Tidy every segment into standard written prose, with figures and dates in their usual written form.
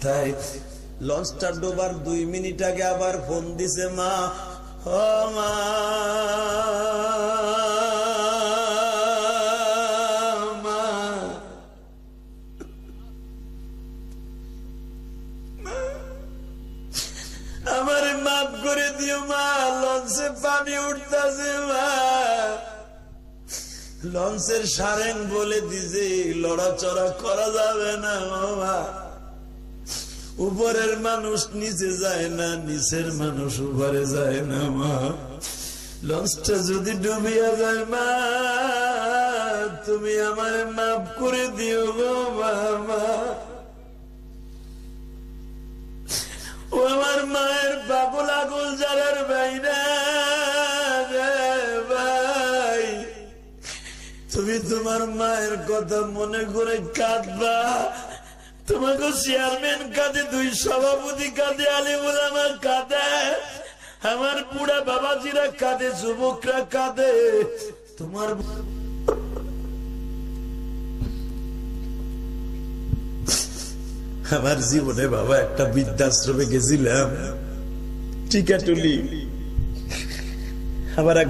তাই লঞ্চটা ডোবার 2 মিনিট আগে আবার ফোন দিছে মা, ও মা, আমারে মাফ করে দিও মা, লঞ্চে পানি উঠতেছে মা, লঞ্চের সারেং বলে দিছে লড়াচড়া করা যাবে না মা, উপরের মানুষ নিচে যায় না, নিচের মানুষ উপরে যায় না মা, লঞ্চটা যদি ডুবিয়া যায় মা, তুমি আমারে মাফ করে দিও গো মা। ও আমার মায়ের বাবুল আগুল জালার বাইরা ভাই, তুমি তোমার মায়ের কথা মনে করে কাঁদবা, তোমাকে চেয়ারম্যান কাঁদে, 2 সভাপতি কাঁদে, আলিমুল আমার কাঁদে, আমার বুড়া বাবাজিরা কাঁদে, যুবকরা কাঁদে, তোমার আমার জীবনে বাবা একটা বৃদ্ধাশ্রমে গেছিলাম টিকাটুলি, আমার এক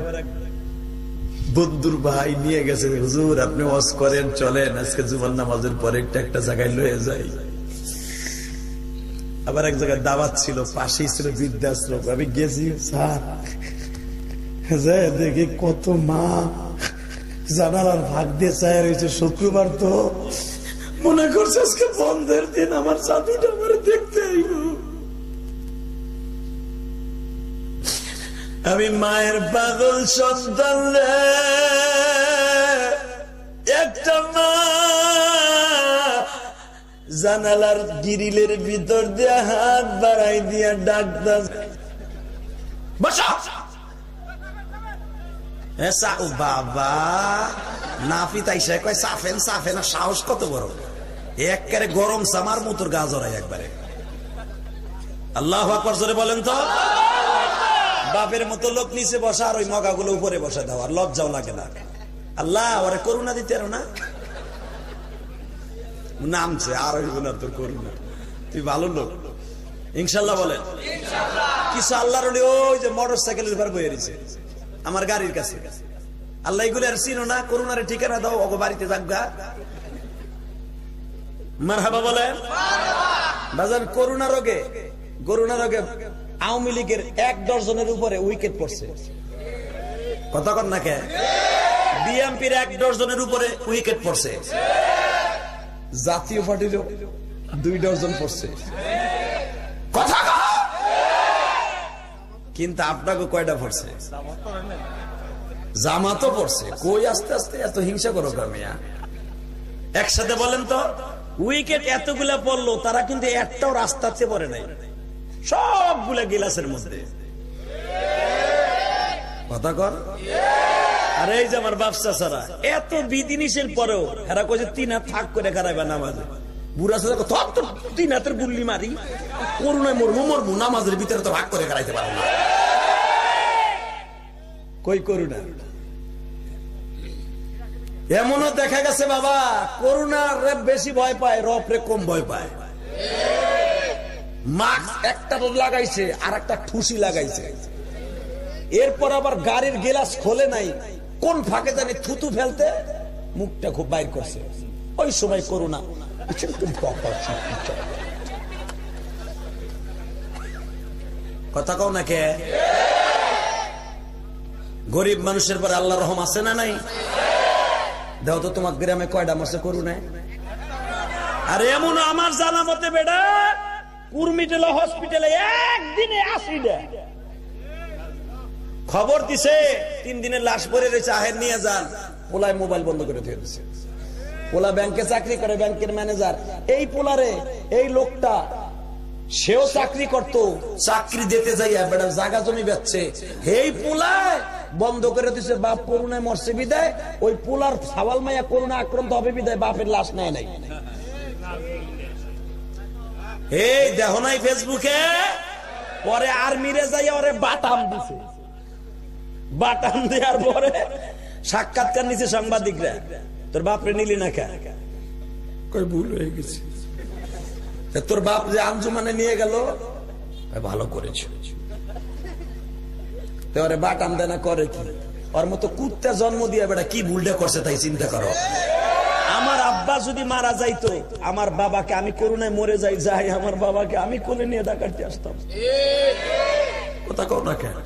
বন্ধুর ভাই নিয়ে গেছে, হুজুর আপনি ওয়াজ করেন, চলেন আজকে জুমার নামাজের পরে একটা জায়গায় লয়ে যাই। আবার এক জায়গায় দাওয়াত ছিল, পাশেই ছিল বৃদ্ধাশ্রম, আমি গেছি, স্যার দেখি কত মা জানালার ভাগ দিয়ে চায় রয়েছে, শুক্রবার তো মনে করছে আজকে বন্ধের দিন, আমার জাদুটা আমার দেখতে আইব। আমি মায়ের পাগল সন্তান, একটা মা জানালার গিরিলের ভিতর দিয়ে হাত বাড়াই দিয়া ডাকতাম, বাবা নাফি তাইসা কয় সাফেন সাফেন, সাহস কত বড়, একবারে গরম সামার মতোর গা জড়াই একবারে। আল্লাহু আকবার জোরে বলেন তো। বাপের মতো লোক নিচে বসা আর ওই মগাগুলো উপরে বসা দাও, আর লজ্জাও লাগে না। আল্লাহ ওরে করুণা দিতে আরো না, নামছে আর হইব না তোর করুণা, তুই ভালো লোক ইনশাল্লাহ বলেন। কিছু আল্লাহর ওই যে মোটর সাইকেলের উপর বয়ে রয়েছে আমার গাড়ির কাছে, আল্লাহ এগুলো আর চিনো না, করুণারে ঠিকানা দাও, ওগো বাড়িতে যাগা, মারহাবা বলেন। বাজার করুণা রোগে আওয়ামী লীগের 1 ডজনের উপরে উইকেট পড়ছে, কথা কর না কে, বিএনপির 1 ডজনের উপরে উইকেট পড়ছে, জাতীয় পার্টিরও 2 ডজন পড়ছে, কথা কিন্তু আপনাকে কয়টা পড়ছে? জামাতও পড়ছে। কই আস্তে আস্তে এত হিংসা করো কামিয়া, একসাথে বলেন তো। উইকেট এতগুলা পড়লো, তারা কিন্তু একটাও রাস্তাতে পড়ে নাই, সবগুলা গিলাসের মধ্যে, কথা কর। আর এই যে আমার ব্যবসা ছাড়া এত বিধিনিষেধের পরেও এরা কই যে 3 হাত থাক করে খারাইবা নামাজে, বুড়া সাথে 3 হাতের গুল্লি মারি, করুণায় মরমু নামাজের ভিতরে তো ভাগ করে খারাইতে পারো না, কই করুণা। এমনও দেখা গেছে বাবা, করুণার বেশি ভয় পায়, রফরে কম ভয় পায়। মাস্ক একটা লাগাইছে আর একটা ঠুসি লাগাইছে, এরপর আবার গাড়ির গ্লাস খোলে নাই, কোন ফাঁকে জানি থুতু ফেলতে মুখটা খুব বাইর করছে, ওই সময় করুণা কথা কও না কে। গরিব মানুষের পরে আল্লাহর রহম আছে না নাই? দাও তো তোমার গ্রামে কয়টা মাসে করুণায়? আর এমন আমার জানা মতে বেটা কুর্মিটোলা হসপিটালে একদিনে 80টা খবর দিছে, 3 দিনের লাশ পড়ে রয়েছে, আহের নিয়ে যান। পোলায় মোবাইল বন্ধ করে দিয়ে দিচ্ছে, পোলা ব্যাংকে চাকরি করে, ব্যাংকের ম্যানেজার। এই পোলারে এই লোকটা সেও চাকরি করতো, চাকরি দিতে যাইয়া বেটা জায়গা জমি বেচছে, এই পোলায় বন্ধ করে দিছে, বাপ করুণায় মরছে বিদায়, ওই পোলার সাওয়াল মাইয়া করুণা আক্রান্ত হবে বিদায় বাপের লাশ নেয় নাই। এই দেখো নাই ফেসবুকে, পরে আর্মিরে যাইয়া ওরে বাটাম দিছে, বাটাম দেওয়ার পরে সাক্ষাৎকার নিছে সাংবাদিকরা, তোর বাপরে নিলি না কে? কই ভুল হয়ে গেছে, তোর বাপ যে আঞ্জুমানে নিয়ে গেল ভালো করেছে, তোরে বাটাম দেনা করে কি? ওর মতো কুত্তা জন্ম দিয়ে বেটা কি ভুলটা করছে তাই চিন্তা করো। আমার আব্বা যদি মারা যাইতো, আমার বাবাকে আমি করুণায় মরে যাই, আমার বাবাকে আমি কোলে নিয়ে ডাকাতে আসতাম। কথা কও না কেন?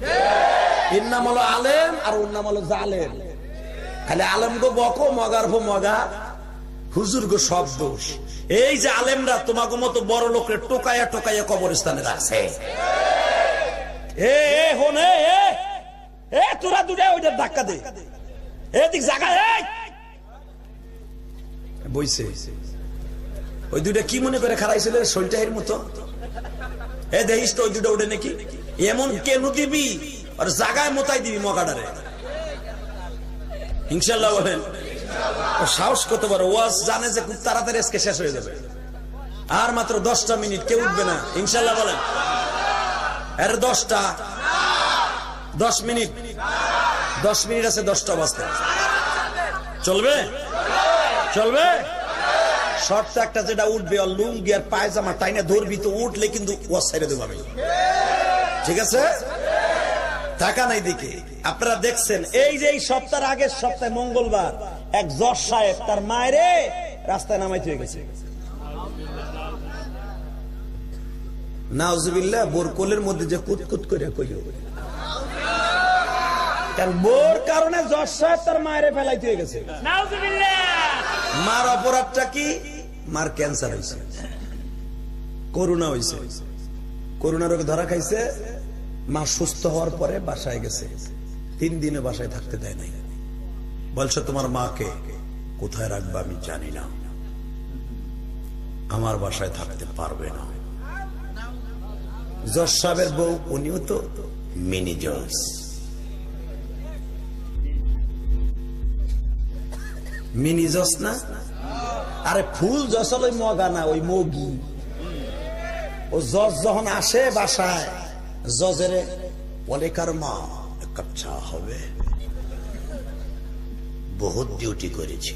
এর নাম হলো আলেম আর ওর নাম হলো জালেম। খালি আলেম গো বকো, মগার ভো মগা, হুজুর গো সব দোষ। এই যে আলেমরা তোমাকে মতো বড় লোকের টোকাইয়া টোকাইয়া কবরস্থানে রাখছে। তোরা দুটা ওইটা ধাক্কা দে, এদিক জায়গা বইছে। ওই দুটা কি মনে করে খারাইছিল শৈলটাহের মতো? এ দেখিস তো ওই দুটা ওঠে নাকি? এমন কেন দিবি আর জায়গায় মোতাই দিবি মগাডারে। ইনশাল্লাহ বলেন। সাহস কত বড়! ওয়াজ জানে যে খুব তাড়াতাড়ি আজকে শেষ হয়ে যাবে, আর মাত্র 10টা মিনিট, কেউ উঠবে না। ইনশাল্লাহ বলেন। এর 10 মিনিট, 10 মিনিট আছে 10টা বাজতে। চলবে? চলবে। শর্ত একটা, যেটা উঠবে আর লুঙ্গি আর পায়জামা টাইনে ধরবি তো, উঠলে কিন্তু ওয়াজ ছেড়ে দেবো আমি। ঠিক আছে? টাকা নাই দিকে। আপনারা দেখছেন এই যে এই সপ্তাহের আগের সপ্তাহে মঙ্গলবার এক জজ সাহেব তার মায়েরে রাস্তায় নামাইতে হয়ে গেছে। নাউজুবিল্লাহ। বোর কোলের মধ্যে যে কুতকুত করে কইও, কারণ বোর কারণে জজ সাহেব তার মায়েরে ফেলাইতে হয়ে গেছে। নাউজুবিল্লাহ। মার অপরাধটা কি? মার ক্যান্সার হয়েছে, করোনা হয়েছে, করোনা রোগে ধরা খাইছে। মা সুস্থ হওয়ার পরে বাসায় গেছে, 3 দিনে বাসায় থাকতে দেয় নাই। বলছে তোমার মাকে কোথায় রাখবে আমি জানি না, আমার বাসায় থাকতে পারবে না। জজ সাহেবের বউ, উনিও তো মিনি জজ। মিনি জজ না? আরে ফুল জজ হলো মগা না, ওই মগি। ও জজ যখন আসে বাসায়, জজের বলে কার মা এক কাপ চা হবে? বহুত ডিউটি করেছি,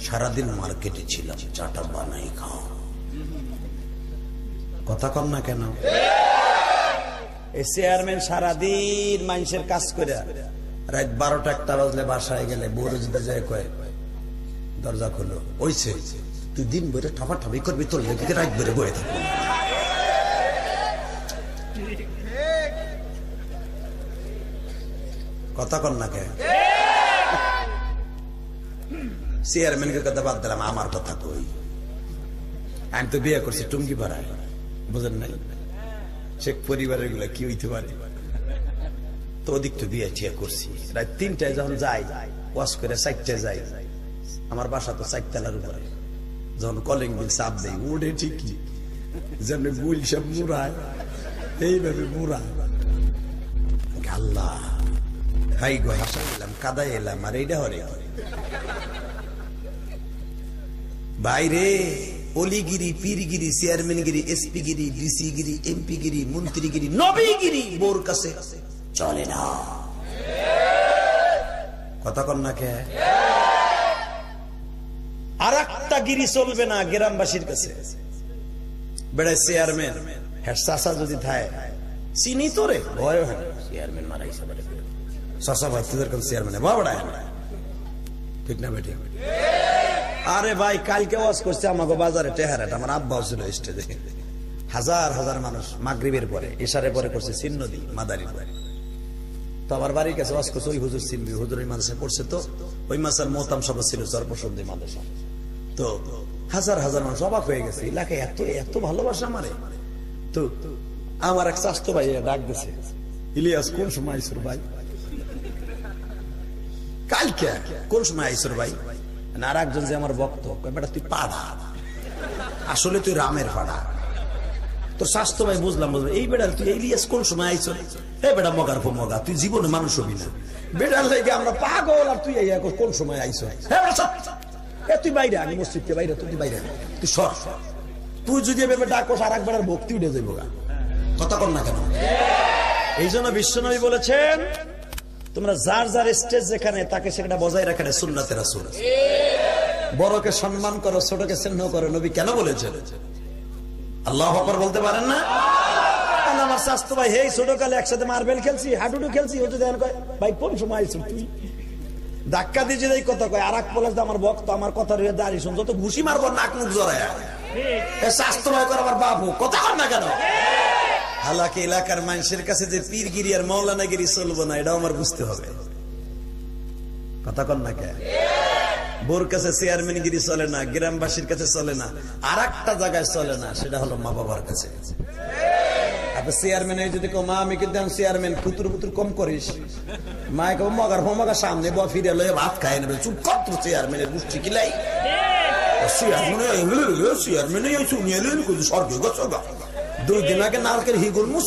সারাদিন মার্কেটে ছিলাম, চাটা বানাই খাও। কথা কন না কেন? এই চেয়ারম্যান সারাদিন মানুষের কাজ করে রাত 12টা 1টা বাজলে বাসায় গেলে বউরে যদি যায় কয় দরজা খুলো, ওইছে তুই দিন ভরে ঠাপাঠাপি করবি, তোর লেগে রাত ভরে বয়ে থাকবো। কথা কন না কে? চেয়ারম্যানকে কথা বাদ দিলাম, আমার কথা কই। আমি তো বিয়ে করছি টুঙ্গি পাড়ায়, বুঝেন নাই? শেখ পরিবারের গুলা কি হইতে পারে? তো ওদিক তো বিয়ে ঠিয়া করছি। রাত 3টায় যখন যাই, ওয়াশ করে 4টায় যাই। আমার বাসা তো 4 তলার উপরে। যখন কলিং বিল চাপ দেয়, উঠে ঠিকই যেন বুল সব মুড়ায়, এইভাবে মুড়ায়। আল্লাহ হাই গো, হাসা এলাম, কাদায় এলাম, আর এইটা হরে বাইরে অলিগিরি, পীরগিরি, চেয়ারম্যানগিরি, এসপিগিরি, ডিসিগিরি, এমপিগিরি, মন্ত্রীগিরি, নবীগিরি বোর কাছে চলে না। কথা কন না কে? আর একটা গিরি চলবে না গ্রামবাসীর কাছে। বেড়ায় চেয়ারম্যান, হ্যাঁ চাষা যদি থায় চিনি তো রে, ভয় হয় না। চেয়ারম্যান মারাইছে বলে চাষা ভাই তোদের কাছে চেয়ারম্যান বাবাড়ায়, ঠিক না বেটি? আরে ভাই কালকে ওয়াজ করছে আমাকে বাজারে টেহারাট, আমার আব্বাও ছিল স্টেজে, হাজার হাজার মানুষ। মাগরিবের পরে ইশারের পরে করছে সিন্নদি মাদারির পরে। তো আমার বাড়ির কাছে ওয়াজ করছে ওই হুজুর চিনবি, হুজুর ওই মাদ্রাসায় পড়ছে, তো ওই মাসার মোহতাম সভা ছিল সর্বসন্ধি মাদ্রাসা। তো হাজার হাজার মানুষ অবাক হয়ে গেছে, এলাকায় এত এত ভালোবাসা আমারে। তো আমার এক স্বাস্থ্য ভাই ডাক দিছে, ইলিয়াস কোন সময় আইসুর ভাই? কালকে কোন সময় আইসুর ভাই? আর একজন যে আমার ভক্ত, বেটা তুই পাড়া, আসলে তুই রামের পাড়া। তোর স্বাস্থ্য ভাই বুঝলাম, এই বেড়ার তুই ইলিয়াস কোন সময় আইস? এই বেটা মগার পর মগা, তুই জীবনে মানুষ হবি না। বেটার লেগে আমরা পাগল, আর তুই কোন সময় আইস? তুই বাইরে, আমি মসজিদকে বাইরে, তুই বাইরে, তুই সর। তুই যদি এভাবে ডাকোস আর একবার ভক্তি উঠে যাইব। কথা কর না কেন? এই জন্য বিশ্বনবী বলেছেন, তোমরা যার যার স্টেজ যেখানে তাকে সেখানে বজায় রাখে সুন্নাতে রাসূল। বড়কে সম্মান করো, ছোটকে স্নেহ করো। নবী কেন বলেছেন? আল্লাহু আকবার বলতে পারেন না? আমার স্বাস্থ্য ভাই হেই ছোটকালে একসাথে মার্বেল খেলছি, হাডুডু খেলছি, হচ্ছে দেন কয় ভাই কোন সময় আইছিস তুই? ধাক্কা দিয়ে এই কথা কয়, আর এক পলাশ আমার ভক্ত, আমার কথা রয়ে দাঁড়িয়ে শুনছো তো ঘুষি মারবো নাক মুখ জড়ায়। স্বাস্থ্য ভাই করে আমার বাবু কথা কর না কেন? হালাকি এলাকার মানুষের কাছে যে পীরগিরি আর মৌলানাগিরি চলবো না, এটাও আমার বুঝতে হবে। কথা কর না কে? বোর কাছে চেয়ারম্যানগিরি চলে না, গ্রামবাসীর কাছে চলে না, আর একটা জায়গায় চলে না, সেটা হলো মা বাবার কাছে। আপনি চেয়ারম্যান যদি কো মা আমি কিন্তু চেয়ারম্যান, ফুতুর ফুতুর কম করিস, মা কো মগার ফমগার সামনে ব ফিরে লয়ে ভাত খাই নেবে, চুপ কর তোর চেয়ারম্যানের গোষ্ঠী কিলাই। দুই দিন আগে নারকেল হি করবো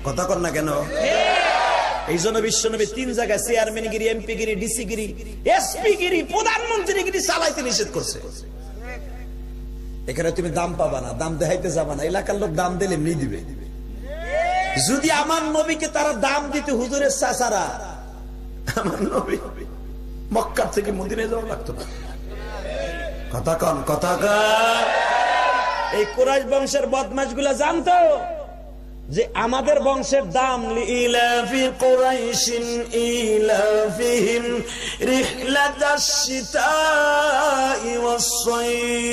কথা কর না কেন? এই জন্য বিশ্বনবী 3 জায়গায় চেয়ারম্যানগিরি, এমপিগিরি, ডিসিগিরি, এসপিগিরি, প্রধানমন্ত্রীগিরি চালাইতে নিষেধ করছে। এখানে তুমি দাম পাবা না, দাম দেখাইতে যাবা না, এলাকার লোক দাম দিলে এমনি দিবে। যদি আমার নবীকে তারা দাম দিতে হুজুরের চাচারা, আমার নবী মক্কা থেকে মদিনায় যাওয়া লাগতো না। কথা কন, কথা কন। এই কুরাইশ বংশের বদমাশ গুলা জানতো যে আমাদের বংশের দাম ইলাফি কুরাইশিন ইলাফিহিম রিহলাতাশ শিতাই ওয়াস-সাইফ।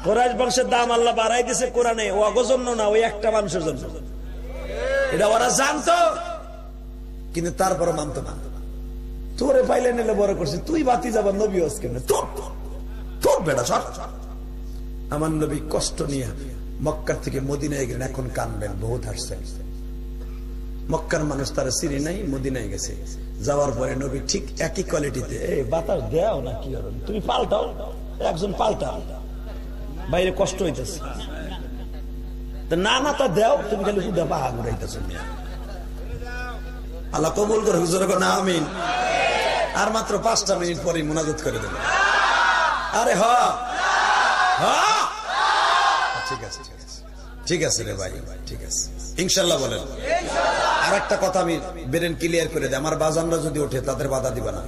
কুরাইশ বংশের দাম আল্লাহ বাড়াই দিয়েছে কোরআনে, ওয়াগো জন্য না, ওই একটা মানুষের জন্য। এটা ওরা জানতো, কিন্তু তারপরে মানতো না। তোরে পাইলে নিলে বড় করছে, তুই বাতি যাবার নবী হস কেন? তোর বেটা সর। আমার নবী কষ্ট নিয়ে মক্কার থেকে মদিনায় গেলেন, এখন কানবেন, বহুত হাসছে। মক্কার মানুষ তারা চিনি নাই, মদিনায় গেছে। যাওয়ার পরে নবী ঠিক একই কোয়ালিটিতে, এই বাতাস দেও না কি হবে, তুমি পাল্টাও, একজন পাল্টাও, বাইরে কষ্ট হইতেছে না, না তা দেও, তুমি খালি হুদা বাহা ঘুরাইতেছ। আল্লাহ কবুল করে হুজুর না আমিন। আর মাত্র 5টা মিনিট পরে মুনাজাত করে দেব। আরে হ ঠিক আছে, ঠিক আছে রে ভাই, ঠিক আছে ইনশাল্লাহ বলেন। আর একটা কথা আমি বেরেন ক্লিয়ার করে দেয়, আমার বাজানরা যদি ওঠে তাদের বাধা দিবা না।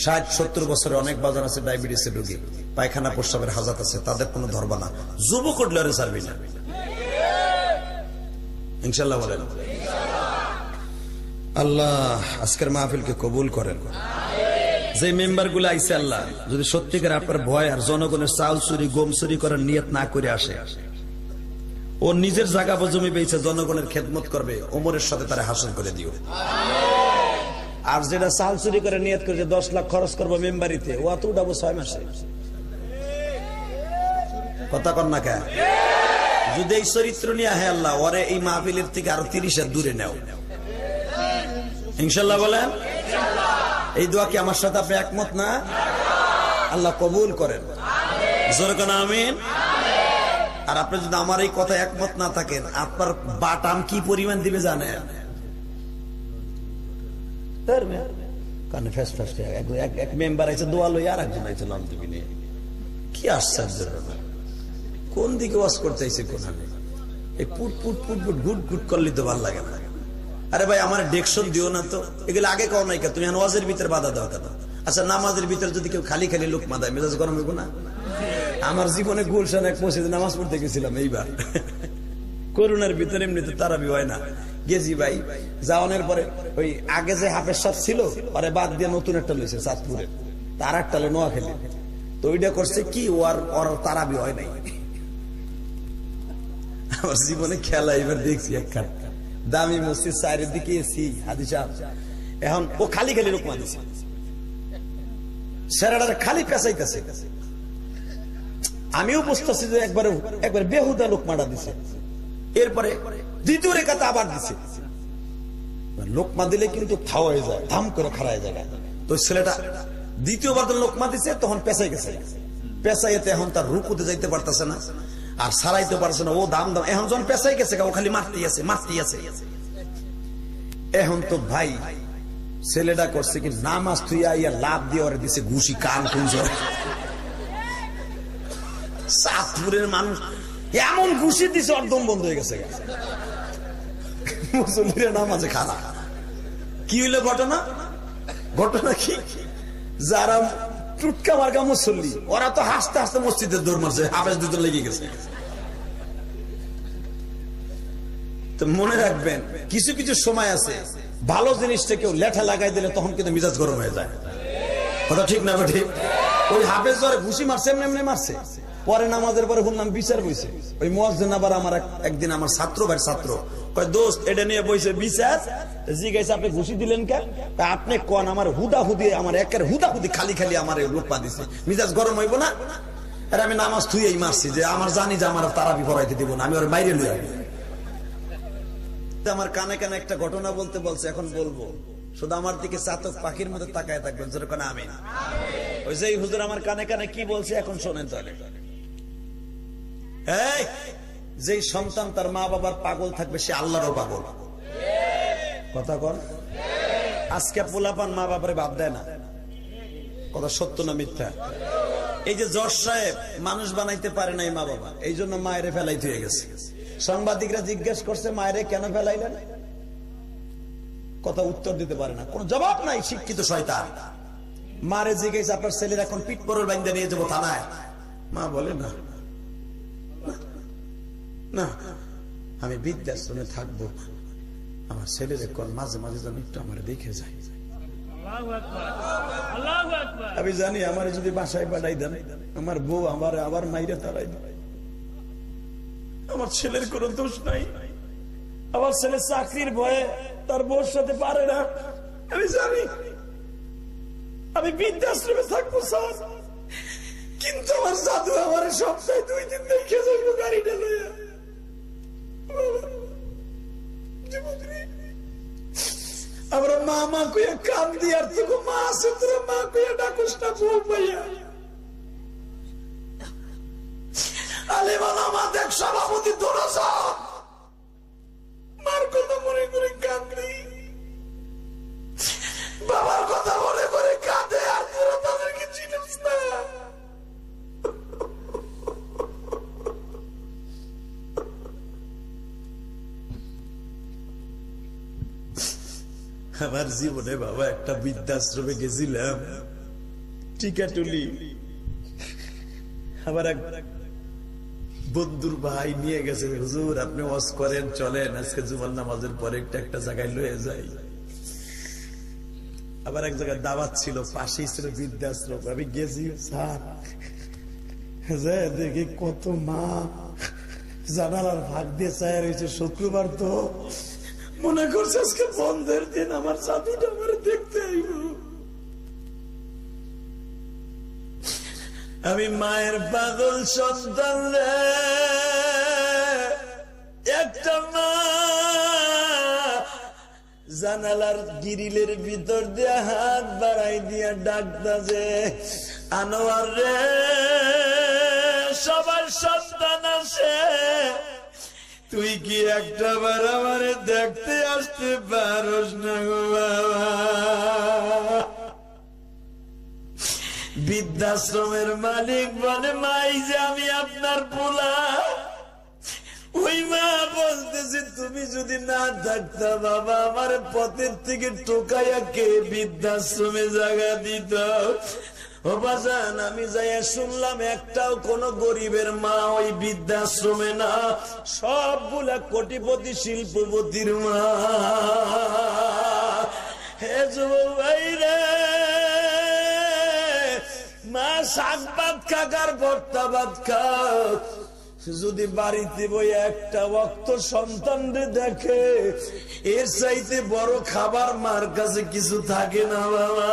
60-70 বছরে অনেক বাজান আছে ডায়াবেটিসের রোগী, পায়খানা প্রস্রাবের হাজাত আছে, তাদের কোনো ধরবা না। যুবক উঠলে ওরে ছাড়বি না, ইনশাল্লাহ বলেন। আল্লাহ আজকের মাহফিলকে কবুল করেন। যে মেম্বার গুলো আইসে, আল্লাহ যদি সত্যিকার আপনার ভয় আর জনগণের চাউল চুরি, গম চুরি করার নিয়ত না করে আসে, ও নিজের জায়গা জমি পেয়েছে, জনগণের খেদমত করবে, ওমরের সাথে তারা হাসিল করে দিও। আর যেটা চাউল চুরি করে নিয়ত করে 10 লাখ খরচ করবো মেম্বারিতে, ও তো উঠাবো 6 মাসে। কথা কন না কে? যদি এই চরিত্র নিয়ে আহে আল্লাহ, ওরে এই মাহফিলের থেকে আরো 30 হাত দূরে নেও, ইনশাল্লাহ বলেন। এই দোয়া কি আমার সাথে আপনি একমত না? আল্লাহ কবুল করেন, জোরে কোন আমিন। আর আপনি যদি আমার এই কথা একমত না থাকেন, আপনার বাটাম কি পরিমাণ দিবে জানেন? কানে ফেস ফেস এক মেম্বার আছে দোয়া লই, আর একজন আছে নাম দিবি নিয়ে। কি আশ্চর্য, কোন দিকে ওয়াজ করতে আইছে কোথানে? এই পুট পুট পুট পুট গুট গুট করলে তো ভালো লাগে না। আরে ভাই আমার ডেকশন দিও না তো, এগুলো আগে কও নাই কে? তুমি ওয়াজের ভিতরে বাধা দাও কেন? আচ্ছা নামাজের ভিতরে যদি কেউ খালি খালি লোক মাদায়, মেজাজ গরম হইব না? আমার জীবনে গুলশান এক মসজিদে নামাজ পড়তে গেছিলাম এইবার, করোনার ভিতরে, এমনিতে তারাবি হয় না, গেছি ভাই। যাওয়ানোর পরে ওই আগে যে হাফেজ সাহেব ছিল, পরে বাদ দিয়ে নতুন একটা লইছে চাঁদপুরে, তার একটা হলো নোয়াখালী। তো ওইটা করছে কি, ওর তারাবি হয় নাই। আমার জীবনে খেলা এবার দেখছি একটা দামি মসজিদ, চায়ের দিকে এসি হাদিস এখন ও খালি খালি লোক মানছে, সেরাটার খালি পেঁচাইতেছে। আমিও বুঝতেছি যে একবার বেহুদা লোক মারা দিছে। এরপরে দ্বিতীয় রেখাতে আবার দিছে, লোকমা দিলে কিন্তু খাওয়াই যায়, ধাম করে খাড়ায় যায়। তো ছেলেটা দ্বিতীয়বার লোকমা দিছে, তখন পেঁচাই গেছে। পেঁচাইতে এখন তার রুকুতে যাইতে পারতেছে না, আর সারাইতে পারছে না, ও দাম দাম। এখন যখন পেঁচাই গেছে, ও খালি মারতেই আছে, মারতেই আছে। এখন তো ভাই ছেলেটা করছে কি, নামাজ থুইয়া ইয়া লাভ দিয়ে ওরে দিছে ঘুষি, কান কুঞ্জর। চাঁদপুরের মানুষ এমন ঘুষি দিছে, ওর দম বন্ধ হয়ে গেছে। মুসল্লিরা নামাজে খারাপ। কি হইলো ঘটনা? ঘটনা কি, যারা টুটকা মার্কা মুসল্লি ওরা তো হাসতে হাসতে মসজিদের দৌড় মারছে, হাফেজ দুজন লেগে গেছে। তো মনে রাখবেন কিছু কিছু সময় আছে ভালো জিনিসটা কেউ লেঠা লাগাই দিলে তখন কিন্তু মিজাজ গরম হয়ে যায়। কথা ঠিক না ঠিক? ওই হাফেজ ধরে ঘুষি মারছে এমনি মারছে, পরে নামাজের পরে শুনলাম বিচার বইছে। ওই মুয়াজ্জিন আবার আমার একদিন আমার ছাত্র কয় দোস্ত এটা নিয়ে বইছে বিচার, জিজ্ঞাসা আপনি ঘুষি দিলেন কেন? আপনি কোন আমার হুদাহুদি আমার একের হুদাহুদি খালি খালি আমার লোক পা দিছে, মিজাজ গরম হইব না? আর আমি নামাজ থুয়েই মারছি যে আমার জানি যে আমার তারাবি পড়াইতে দিব না, আমি ওর বাইরে লই আনি। আমার কানে কানে একটা ঘটনা বলতে বলছে, এখন বলবো, শুধু আমার দিকে চাতক পাখির মতো তাকায় থাকবেন যেরকম আমি। ওই যে হুজুর আমার কানে কানে কি বলছে এখন শোনেন তাহলে। এই যে সন্তান তার মা বাবার পাগল থাকবে সে আল্লাহরও পাগল। কথা কন, আজকে পোলাপান মা বাবারে বাদ দেয় না, কথা সত্য না মিথ্যা? এই যে জজ সাহেব মানুষ বানাইতে পারে নাই মা বাবা, এই জন্য মায়েরে ফেলাইতে হয়ে গেছে। সাংবাদিকরা জিজ্ঞেস করছে মায়েরে কেন ফেলাইলেন, কথা উত্তর দিতে পারে না, কোন জবাব নাই। শিক্ষিত শয়তান। মারে জিজ্ঞেস আপনার ছেলের এখন পিঠ পরল বাইন্দা নিয়ে যাবো থানায়, মা বলে না না আমি বৃদ্ধাশ্রমে থাকবো, আমার ছেলের কোন মাঝে মাঝে যেন একটু আমার দেখে যায়। আমি জানি আমার যদি বাসায় পাঠাই দেন আমার বউ আমার আবার মাইরে তারাই দেয়। আমার ছেলের কোন দোষ নাই, আমার ছেলে চাকরির ভয়ে তার বউর সাথে পারে না। আমি জানি আমি বৃদ্ধাশ্রমে থাকবো স্যার, কিন্তু আমার জাদু আমার সপ্তাহে 2 দিন দেখে যাইব গাড়িটা লইয়া। আমরা মা মা কইয়া কান দি, আর তোকে মা আছে তোরা মা কইয়া ডাকুস না বউ পাইয়া। আলেমানা মা দেখ সভাপতি দৌড়া মার কথা মনে করে কান্দি, বাবার কথা মনে করে কাঁদে, আর তোরা তাদেরকে চিনিস না। আমার জীবনে বাবা একটা বৃদ্ধাশ্রমে গেছিলাম টিকাটুলি, আবার এক বন্ধুর ভাই নিয়ে গেছে, হুজুর আপনি ওয়াজ করেন চলেন আজকে জুমার নামাজের পরে একটা জায়গায় লয়ে যাই। আবার এক জায়গায় দাওয়াত ছিল, পাশেই ছিল বৃদ্ধাশ্রম। আমি গেছি স্যার, দেখি কত মা জানালার ভাগ দিয়ে চায় রয়েছে। শুক্রবার তো মনে করছে আজকে বন্ধের দিন, আমার জাদুটা আমার দেখতে আইব। আমি মায়ের পাগল সন্তান, একটা মা জানালার গিরিলের ভিতর দিয়ে হাত বাড়াই দিয়া ডাকতাছে, আনোয়ার রে সবার সন্তান আছে, তুই কি একটা বার আমারে দেখতে আসতে পারস না গো বাবা? বৃদ্ধাশ্রমের মালিক বলে, মাই যে আমি আপনার পোলা। ওই মা বলতেছে, তুমি যদি না থাকতা বাবা আমার পথের থেকে টোকাইয়া কে বৃদ্ধাশ্রমে জায়গা দিত। ও বাজান আমি যাইয়া শুনলাম একটাও কোন গরিবের মা ওই বৃদ্ধাশ্রমে না, সবগুলা কোটিপতি শিল্পপতির মা। হে যুবক ভাই রে, মা শাক ভাত খাকার ভর্তা ভাত খাও, যদি বাড়িতে বই একটা ওয়াক্ত সন্তান দেখে এর চাইতে বড় খাবার মার কাছে কিছু থাকে না বাবা।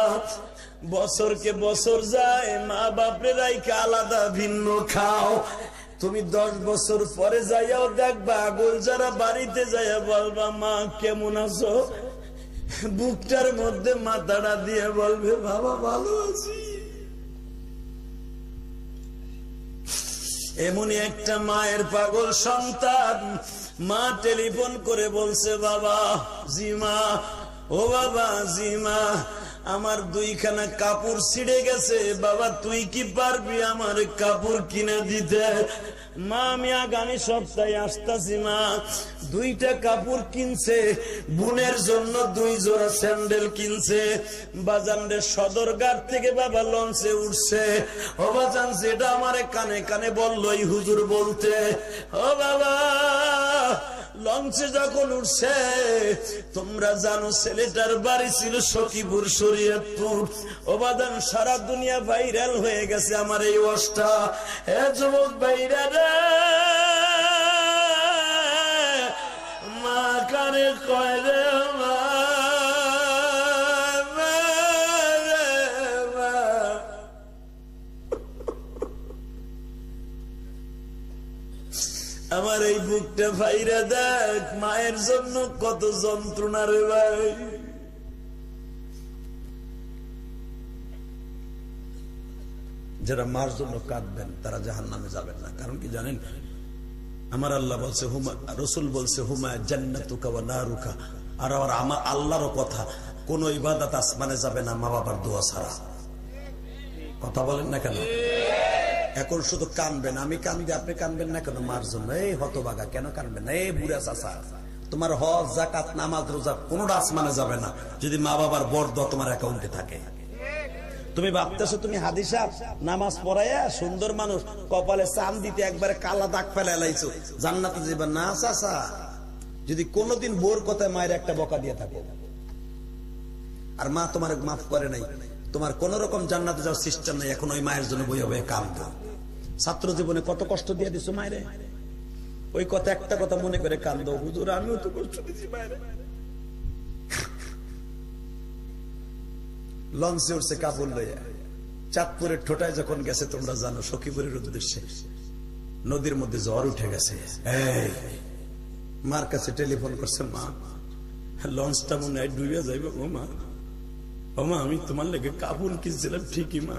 বছরকে বছর যায়, মা বাপরে রাইকে আলাদা ভিন্ন খাও। তুমি 10 বছর পরে যাইয়াও দেখবা আগল যারা বাড়িতে যাইয়া বলবা মা কেমন আছো, বুকটার মধ্যে মাথাটা দিয়ে বলবে বাবা ভালো আছি। এমনই একটা মায়ের পাগল সন্তান, মা টেলিফোন করে বলছে বাবা জি মা, ও বাবা জি মা, আমার দুইখানা কাপড় ছিঁড়ে গেছে, বাবা তুই কি পারবি আমার কাপড় কিনে দিতে? মা আমি আগামী সপ্তাহে আসতাছি মা। দুইটা কাপড় কিনছে, বোনের জন্য 2 জোড়া স্যান্ডেল কিনছে। বাজানের সদরঘাট থেকে বাবা লঞ্চে উঠছে। ও বাজান যেটা আমারে কানে কানে বললো এই হুজুর বলতে, ও বাবা লঞ্চে যখন উঠছে, তোমরা জানো ছেলেটার বাড়ি ছিল সখীপুর শরীয়তপুর। ও বাদান সারা দুনিয়া ভাইরাল হয়ে গেছে আমার এই ওয়াজটা। এ যুবক ভাইরা রে, মা কানে কয় রে মা, আমার এই বুকটা ভাইরা দেখ, মায়ের জন্য কত যন্ত্রণা রে ভাই। যারা মার জন্য কাঁদবেন তারা জাহান্নামে যাবেন না। কারণ কি জানেন, আমার আল্লাহ বলছে, রসুল বলছে হুমা জান্নাতুকা ওয়া নারুকা। আর আমার আল্লাহরও কথা, কোন ইবাদত আসমানে যাবে না মা বাবার দোয়া ছাড়া। কথা বলেন না কেন? এখন শুধু কানবেন, আমি কান্দি আপনি কানবেন না কেন মার জন্য? এই হতবাগা কেন কানবেন না? এই বুড়া চাচা, তোমার হজ যাকাত নামাজ রোজা কোনটা আসমানে যাবে না যদি মা বাবার বরদোয়া তোমার অ্যাকাউন্টে থাকে। তুমি ভাবতেছো তুমি হাদিসা নামাজ পড়াইয়া সুন্দর মানুষ, কপালে চান দিতে একবারে কালা দাগ ফেলে লাইছো, জান্নাতে যাবে না চাচা। যদি কোনোদিন বোর কথায় মায়ের একটা বকা দিয়ে থাকো আর মা তোমার মাফ করে নাই, তোমার কোন রকম জান্নাতে যাওয়ার সিস্টেম নাই। এখন ওই মায়ের জন্য বই হবে কাঁদো। ছাত্র জীবনে কত কষ্ট দিয়ে দিছো মায়েরে, ওই কথা একটা কথা মনে করে কান্দো, হুজুর আমিও তো কষ্ট দিচ্ছি মায়েরে। লঞ্চে উঠছে কাপড় লইয়া, চাঁদপুরের ঠোঁটায় যখন গেছে তোমরা জানো, সখীপুরের উদ্দেশ্যে নদীর মধ্যে ঝড় উঠে গেছে। এই মার কাছে টেলিফোন করছে, মা লঞ্চটা মনে হয় ডুবে যাইব গো মা। ও মা আমি তোমার লেগে কাপড় কিনছিলাম ঠিকই মা,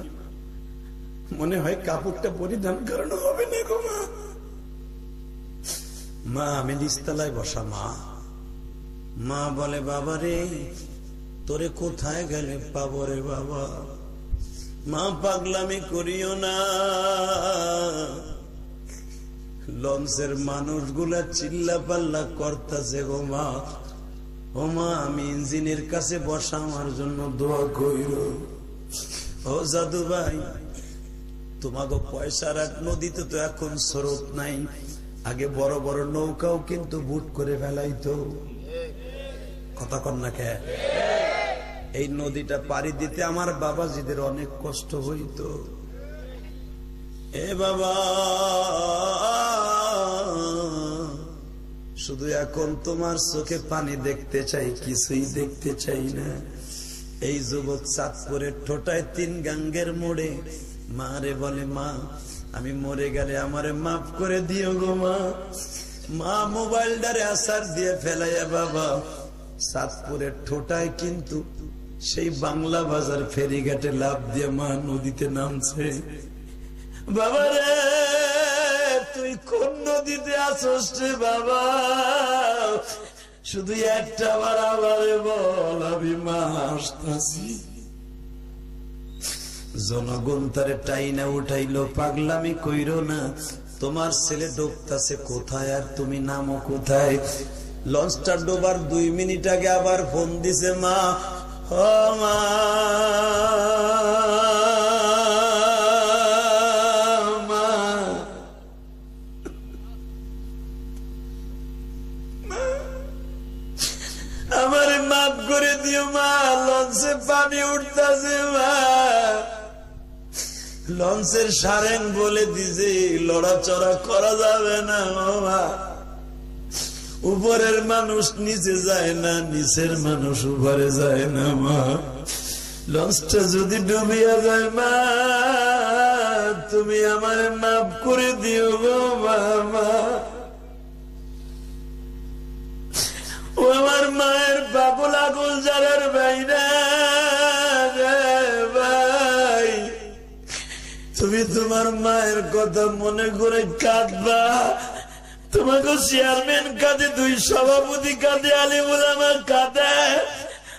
মনে হয় কাপড়টা পরিধান করানো হবে না গো মা। মা আমি নিচতলায় বসা মা। মা বলে বাবা রে তোরে কোথায় গেলে পাবো রে বাবা। মা পাগলামি করিও না, লঞ্চের মানুষগুলা চিল্লা পাল্লা করতেছে গো মা। ও মা আমি ইঞ্জিনের কাছে বসা আমার জন্য দোয়া কইরো। ও জাদু ভাই তোমাকে পয়সার এক নদীতে তো এখন স্রোত নাই, আগে বড় বড় নৌকাও কিন্তু বুট করে ফেলাইতো। কথা কন না কে? এই নদীটা পাড়ি দিতে আমার বাবাজিদের অনেক কষ্ট হইত। এ বাবা শুধু এখন তোমার চোখে পানি দেখতে চাই, কিছুই দেখতে চাই না। এই যুবক চাঁদপুরের ঠোঁটায় 3 গাঙ্গের মোড়ে মারে বলে মা আমি মরে গেলে আমারে মাফ করে দিও গো মা। মা মোবাইলটারে আসার দিয়ে ফেলাইয়া বাবা চাঁদপুরের ঠোঁটায় কিন্তু সেই বাংলা বাজার ফেরিঘাটে লাফ দিয়ে মা নদীতে নামছে। বাবা রে তুই কোন নদীতে আসছ রে বাবা, শুধু একটা বার আমারে বল আমি মা আসতাছি। জনগণ তারে টাইনা উঠাইলো, পাগলামি কইরো না, তোমার ছেলে ডুবতাছে কোথায় আর তুমি নামো কোথায়। লঞ্চটা ডোবার 2 মিনিট আগে আবার ফোন দিছে মা, ও মা আমারে মাফ করে দিও মা, লঞ্চে পানি উঠতেছে মা। লঞ্চের সারেন বলে দিছে লড়াচড়া করা যাবে না মা। উপরের মানুষ নিচে যায় না, নিচের মানুষ উপরে যায় না মা। লঞ্চটা যদি ডুবিয়া যায় মা তুমি আমারে মাফ করে দিও গো মা। ও আমার মায়ের বাবুল আগুল যারার বাইরা ভাই, তুমি তোমার মায়ের কথা মনে করে কাঁদবা। তোমাকে চেয়ারম্যান কাঁদে, 2 সভাপতি কাঁদে, আলিমুল আমার কাঁদে,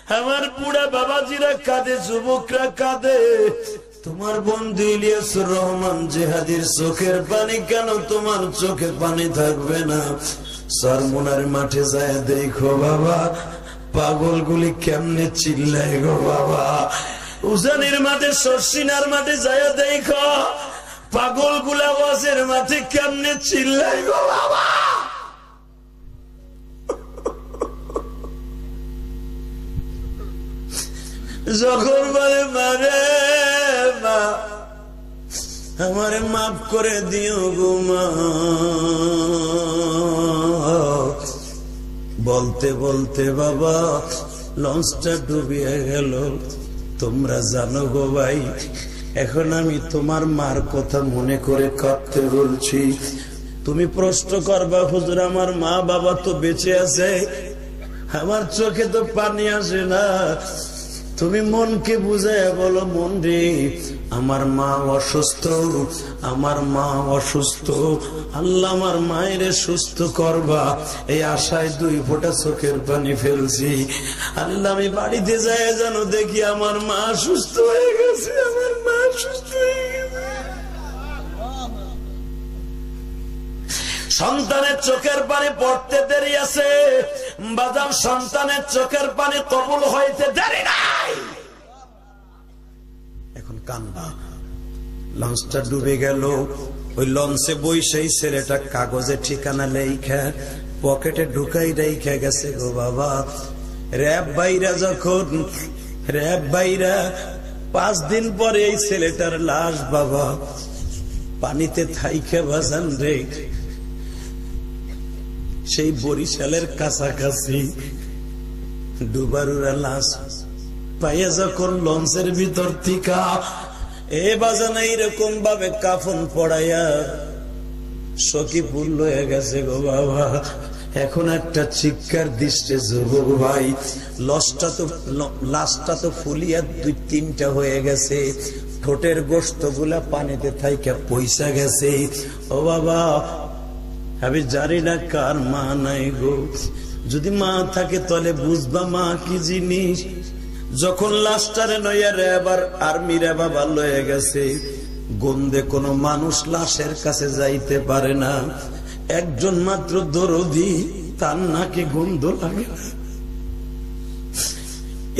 আমার বুড়া বাবাজিরা কাঁদে, যুবকরা কাঁদে। তোমার বন্ধু ইলিয়াসুর রহমান জিহাদির চোখের পানি কেন তোমার চোখে পানি থাকবে না? সরমুনার মাঠে যায় দেখো বাবা, পাগলগুলি কেমনে চিল্লায় গো বাবা। উজানির মাঠে, শর্ষিনার মাঠে যায় দেখো, পাগলগুলা ওয়াজের মাঠে কেমনে চিল্লায় গো বাবা। যখন বলে মারে মা, আমারে মাফ করে দিও গো মা, বলতে বলতে বাবা লঞ্চটা ডুবিয়ে গেল। তোমরা জানো গো ভাই, এখন আমি তোমার মার কথা মনে করে কাঁদতে বলছি। তুমি প্রশ্ন করবা, হুজুর আমার মা বাবা তো বেঁচে আছে, আমার চোখে তো পানি আসে না। তুমি মনকে বুঝায় বলো, মন রে আমার মা অসুস্থ, আমার মা অসুস্থ, আল্লাহ আমার মায়ের সুস্থ করবা, এই আশায় 2 ফোঁটা চোখের পানি ফেলছি। আল্লাহ আমি বাড়িতে যায় যেন দেখি আমার মা সুস্থ হয়ে গেছে, আমার মা সুস্থ হয়ে গেছে। সন্তানের চোখের পানি পড়তে দেরি আছে বাজার, সন্তানের চোখের পানি কবুল হইতে দেরি নাই। এখন কান্দা, লঞ্চটা ডুবে গেল। ওই লঞ্চে বই সেই ছেলেটা কাগজে ঠিকানা লেখা পকেটে ঢুকাই রেখে গেছে গো বাবা। র‍্যাব ভাইরা যখন, র‍্যাব ভাইরা 5 দিন পরে এই ছেলেটার লাশ বাবা পানিতে থাইকে বাজান রে, সেই বরিশালের কাছাকাছি ডুবারুরা লাশ পাইয়া যখন লঞ্চের ভিতর থিকা এ বাজানা এইরকম ভাবে কাফন পড়াইয়া সখীপুর লয়ে গেছে গো বাবা। এখন একটা চিৎকার দৃষ্টে যুবক ভাই, লাশটা তো ফুলিয়া 2-3টা হয়ে গেছে, ঠোঁটের গোস্ত গুলা পানিতে থাইকা পয়সা গেছে। ও বাবা আমি জানি না কার মা নাই গো, যদি মা থাকে তাহলে বুঝবা মা কি জিনিস। যখন লাশটারে নইয়া র‍্যাব আর আর্মিরা বাবা লয়ে গেছে, গন্ধে কোনো মানুষ লাশের কাছে যাইতে পারে না, একজন মাত্র দরদি, তার নাকে গন্ধ লাগে না।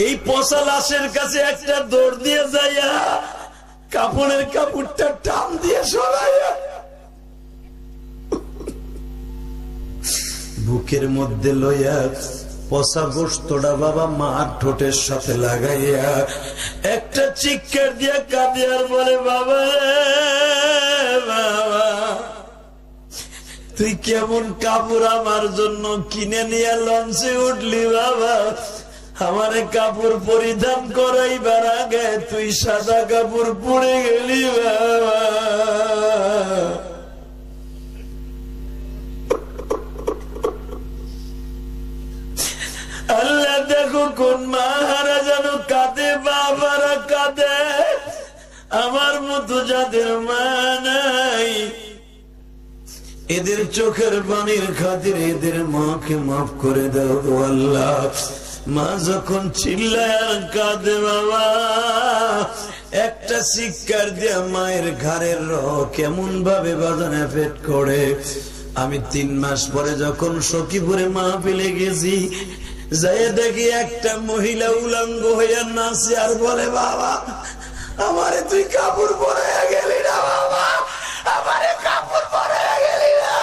এই পচা লাশের কাছে একটা দৌড় দিয়ে যাইয়া কাপড়ের কাপড়টা টান দিয়ে সরাইয়া বুকের মধ্যে লইয়া পচা গোস্তটা বাবা মার ঠোঁটের সাথে লাগাইয়া একটা চিৎকার দিয়া কাঁদে আর বলে, বাবা বাবা তুই কেমন কাপড় আমার জন্য কিনে নিয়ে লঞ্চে উঠলি বাবা, আমারে কাপড় পরিধান করাইবার আগে তুই সাদা কাপড় পরে গেলি বাবা। আল্লাহ দেখো কোন মাহারা যেন কাঁদে, বাবারা কাঁদে, আমার মতো যাদের মা নাই এদের চোখের পানির খাতির এদের মাকে মাফ করে দাও আল্লাহ। মা যখন চিল্লায় আর কাঁদে বাবা, একটা চিৎকার দিয়া মায়ের ঘাড়ের কেমন ভাবে বাজানে পেট করে। আমি 3 মাস পরে যখন সখীপুরে মাহফিলে গেছি, যাই দেখি একটা মহিলা উলঙ্গ হইয়া নাচে আর বলে, বাবা আমারে তুই কাপড় পরে গেলি না বাবা, আমারে কাপড় পরে গেলি না।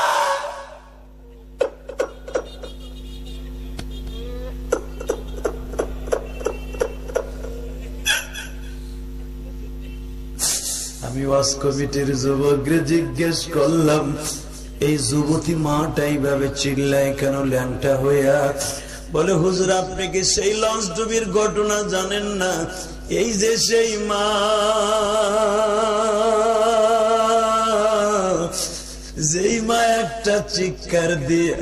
আমি ওয়াজ কমিটির যুবকরে জিজ্ঞেস করলাম, এই যুবতী মাটা এইভাবে চিল্লায় কেন ল্যাংটা হইয়া? বলে, হুজুর আপনি কি সেই লঞ্চ ডুবির ঘটনা জানেন না? এই যে সেই মা যেই মা একটা চিৎকার দিয়া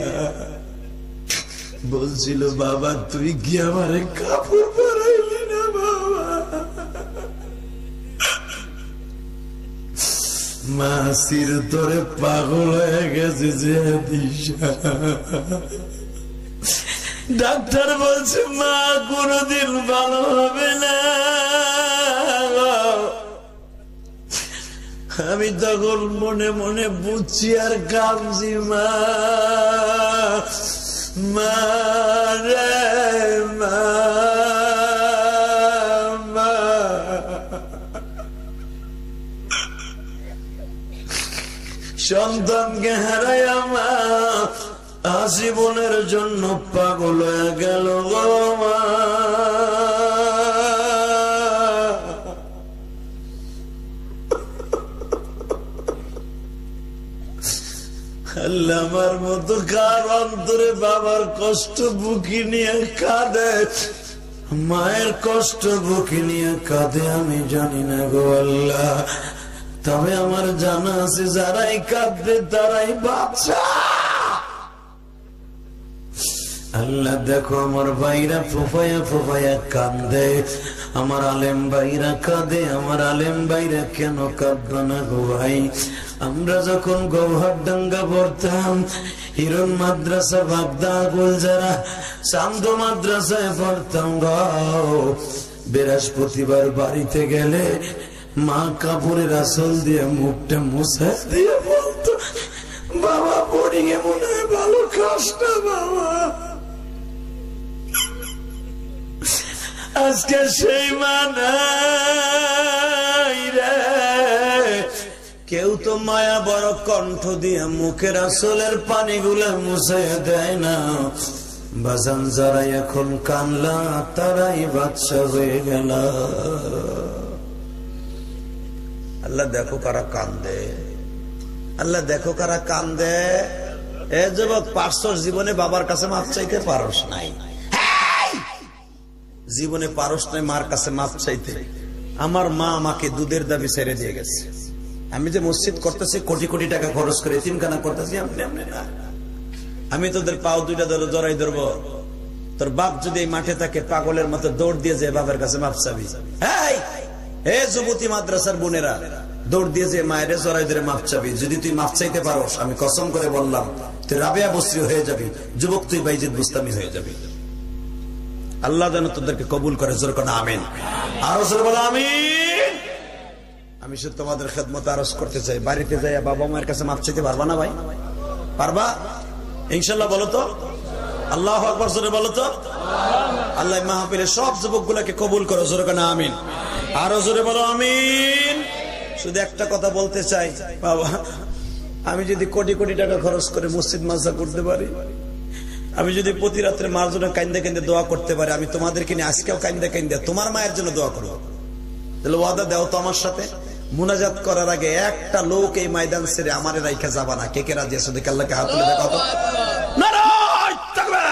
বলছিল, বাবা তুই কি আমারে কাপড় পরাইলি না বাবা। মা সির তোরে পাগল হয়ে গেছে যে দিশা, ডাক্তার বলছে মা কোনদিন ভালো হবে না। আমি তখন মনে মনে বুঝছি আর কামছি, মা মা রে মা মা। সন্তানকে হারাইয়া মা আজীবনের জন্য পাগল হয়ে গেল গো মা। আল্লাহ, আমার মতো কার অন্তরে বাবার কষ্ট বুকি নিয়ে কাঁদে, মায়ের কষ্ট বুকি নিয়ে কাঁদে আমি জানি না গো আল্লাহ। তবে আমার জানা আছে যারাই কাঁদবে তারাই বাচ্চা। আল্লাহ দেখো আমার ভাইরা ফুফায়া ফুফায়া কান্দে, আমার আলেম ভাইরা কাঁদে, আমার আলেম ভাইরা কেন কাঁদবে না গো ভাই? আমরা যখন গৌহারডাঙ্গা পড়তাম, হিরণ মাদ্রাসা, বাগদা, গুলজারা, চান্দ মাদ্রাসায় পড়তাম গো। বৃহস্পতিবার বাড়িতে গেলে মা কাপড়ের আসল দিয়ে মুখটা মুছে দিয়ে বলতো, বাবা বোর্ডিং এ মনে হয় ভালো খাস না বাবা। আজকে সেই মা নাই রে। কেউ তো মায়া বড় কণ্ঠ দিয়ে মুখের আসলের পানিগুলো মুছে দেয় না। বাজান যারা এখন কানলা তারাই বাদশা হয়ে গেল। আল্লাহ দেখো কারা কান্দে, আল্লাহ দেখো কারা কান্দে। এ যুবক, পারছস জীবনে বাবার কাছে মাপ চাইতে? পারস নাই। জীবনে পারস নাই মার কাছে মাপ চাইতে। আমার মা আমাকে দুধের দাবি ছেড়ে দিয়ে গেছে। আমি যে মসজিদ করতেছি, কোটি কোটি টাকা খরচ করে এতিমখানা করতেছি, আমি তোদের পাও দুইটা ধরে জড়াই ধরবো। তোর বাপ যদি এই মাঠে থাকে পাগলের মতো দৌড় দিয়ে যে বাবার কাছে মাপ চাবি। হে যুবতী মাদ্রাসার বোনেরা, দৌড় দিয়ে যে মায়ের জড়াই ধরে মাপ চাবি। যদি তুই মাপ চাইতে পারোস, আমি কসম করে বললাম, তুই রাবেয়া বসরি হয়ে যাবি, যুবক তুই বাইজিদ বুস্তামি হয়ে যাবি। আল্লাহ যেন তোদেরকে কবুল করে। জোর করে আমিন। আরো জোরে বলো আমিন। আমি শুধু তোমাদের খেদমত আরজ করতে চাই, বাড়িতে যাই বাবা মায়ের কাছে মাপ চাইতে পারবা না ভাই? পারবা ইনশাল্লাহ? বলো তো আল্লাহু আকবার, জোরে বলো তো। আল্লাহ মাহফিলের সব যুবক গুলাকে কবুল করো। জোরে করে আমিন। আরো জোরে বলো আমিন। শুধু একটা কথা বলতে চাই, বাবা আমি যদি কোটি কোটি টাকা খরচ করে মসজিদ মাদ্রাসা করতে পারি, আমি যদি প্রতি রাত্রে মার জন্য কান্দে কান্দে দোয়া করতে পারি, আমি তোমাদেরকে নিয়ে আজকেও কান্দে কান্দে তোমার মায়ের জন্য দোয়া করবো। তাহলে ওয়াদা দাও তো আমার সাথে, মুনাজাত করার আগে একটা লোক এই ময়দান ছেড়ে আমারে রাইখা যাবা না। কে কে রাজি আছে? দেখে আল্লাহকে হাত তুলে দেখাও তো। নারায়ে তাকবীর।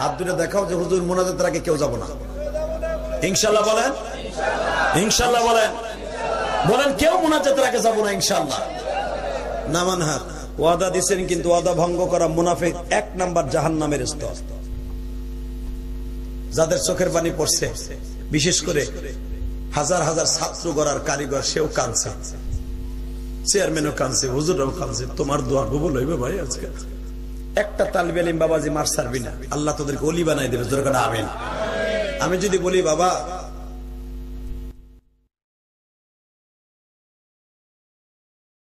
হাত দুটো দেখাও যে হুজুর মুনাজাতের আগে কেউ যাব না। ইনশাআল্লাহ বলেন, ইনশাআল্লাহ বলেন, বলেন কেউ মুনাজাতের আগে যাব না ইনশাআল্লাহ। নামান হাত। ওয়াদা দিচ্ছেন, কিন্তু ওয়াদা ভঙ্গ করা মুনাফিক 1 নাম্বার জাহান্নামের স্তর। যাদের চোখের পানি পড়ছে, বিশেষ করে হাজার হাজার ছাত্র গড়ার কারিগর, সেও কাঁদছে, চেয়ারম্যানও কাঁদছে, হুজুররাও কাঁদছে। তোমার দোয়া কবুল হইবে ভাই। আজকে একটা তালিবে ইলম বাবাজি মার ছাড়বি না, আল্লাহ তোদেরকে ওলি বানাই দেবে। জোরে করে আমিন। আমি যদি বলি বাবা